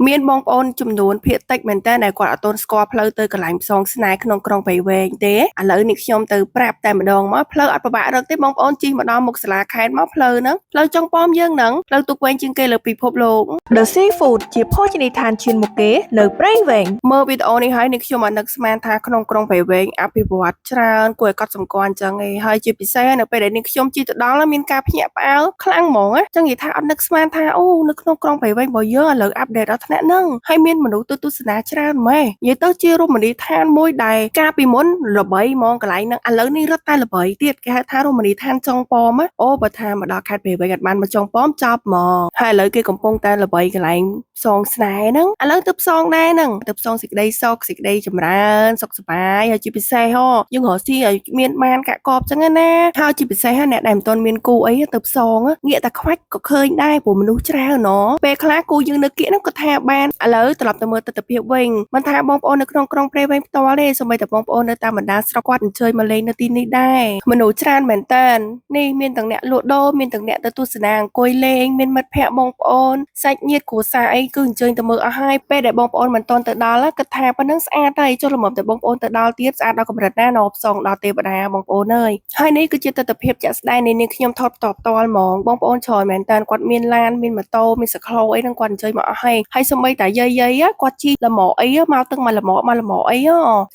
មានបងប្អូនចំនួនភាគតិចមែនតើដែលគាត់អត់ទាន់ស្គាល់ផ្លូវទៅកន្លែងផ្សងស្នេហ៍ក្នុងក្រុងព្រៃវែងទេឥឡូវនេះខ្ញុំទៅប្រាប់តែម្ដងមកផ្លូវអត់ពិបាករកទេបងប្អូនជិះមកដល់មុខសាលាខេត្តមកផ្លូវហ្នឹងផ្លូវចុងប៉មយើងហ្នឹងផ្លូវទូកវែងជាងគេលើពិភពលោក The Seafood ជាភោជនីយដ្ឋានឈានមុខគេនៅព្រៃវែងមើលវីដេអូនេះហើយនេះខ្ញុំអត់នឹកស្មានថាក្នុងក្រុងព្រៃវែងអភិវឌ្ឍច្រើនគួរឲ្យកត់សម្គាល់អញ្ចឹងឯងហើយជាពិសេសនៅពេលដែលនេះខ្ញុំជិះទៅដល់មានការភ្ញាក់ផ្អើលខ្លាំងហ្មងណាចឹងនិយាយថាអត់នឹកស្មានថាអូនៅក្នុងក្រុងព្រៃវែងរបស់យើងឥឡូវអាប់ដេតដល់ថ្នាក់ហ្នឹងហើយមានមនុស្សទៅទស្សនាច្រើនម៉េះនិយាយទៅជារមណីយដ្ឋានមួយដែលកាលពីមុនល្បីហ្មងកន្លែងហ្នឹងឥឡូវនេះរត់តែល្បីទៀតគេហៅថារមណីយដ្ឋានចុងប៉មអូបើថាមកដល់ខេត្តព្រៃវែងអត់បានមកចុងប៉មចប់ហ្មងហើយឥឡូវគេកំពុងតែល្បីកន្លែងផ្សងស្នេហ៍ហ្នឹងឥឡូវទៅផ្សងដែរហ្នឹងទៅផ្សងសេចក្តីសុខសេចក្តីចម្រើនសុខសប្បាយហើយជាពិសេសយើងរកស៊ីឲ្យមានបានកាក់កបចឹងណាហើយជាពិសេសអ្នកដែលមិនទាន់មានគូអីទៅផ្សងងាកតែខ្វាច់ក៏ឃើញដែរព្រោះមនុស្សច្រើនណពេលខ្លះគូយើងនៅគៀកហ្នឹងក៏ថាបានឥឡូវត្រឡប់ទៅមើលទស្សនវិជ្ជាវិញមិនថាបងប្អូននៅក្នុងក្រុងព្រៃវែងផ្ទាល់ទេសូម្បីតែបងប្អូននៅតាមបណ្ដាស្រុកគាត់អញ្ជើញមកលេងនៅទីនេះដែរមនុស្សច្រើនមែនតើនេះមានទាំងអ្នកលក់ដូរមានទាំងអ្នកទៅទស្សនាអង្គុយលេងមានមិត្តភ័ក្តិបងប្អូនសាច់ញាតិគ្រួសារអីគឺអញ្ជើញទៅមើលអស់ហើយពេលដែលបងប្អូនមិនទាន់ទៅដល់គិតថាប៉ុណ្្នឹងស្អាតហើយចុះល្មមតែបងប្អូនទៅដល់ទៀតស្អាតដល់កម្រិតណាណផ្សងដល់ទេវតាបងប្អូនអើយហើយនេះគឺជាទស្សនវិជ្ជាជាក់ស្ដែងនៃនេះខ្ញុំថតផ្ទាល់ហ្មងបងប្អូនច្រើនមែនតើគាត់មានឡានមានម៉ូតូមានសក្លោអីហ្នឹងគាត់អញ្ជើញមកអស់ហើយសូម្បីតែយាយគាត់ជិះលម៉អីមកទឹកមកលម៉អី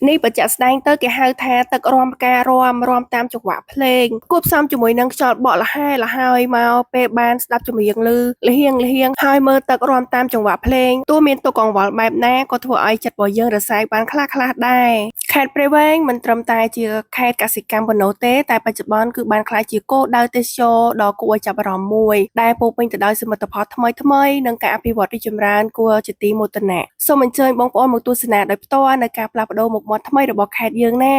នេះបើជាក់ស្ដែងទៅគេហៅថាទឹករំផ្ការំតាមចង្វាក់ភ្លេងគួបផ្សំជាមួយនឹងខ្យល់បក់លហើយមកពេលបានស្ដាប់ចម្រៀងឮលហៀងហើយមើលទឹករំតាមចង្វាក់ភ្លេងទោះមានទុកកង្វល់បែបណាក៏ធ្វើឲ្យចិត្តរបស់យើងរសាយបានខ្លះដែរខេត្តព្រៃវែងមិនត្រឹមតែជាខេត្តកសិកម្មប៉ុណ្ណោះទេតែបច្ចុប្បន្នគឺបានក្លាយជាគោលដៅទេសចរណ៍ដ៏គួរឲ្យចាប់អារម្មណ៍មួយដែលពោរពេញទៅដោយសមិទ្ធផលថ្មីនិងការអភិវឌ្ឍរីកចម្រើនគួរជាទីមោទនៈសូមអញ្ជើញបងប្អូនមកទស្សនាដោយផ្ទាល់នៅការផ្លាស់ប្ដូរមុខមាត់ថ្មីរបស់ខេត្តយើងណា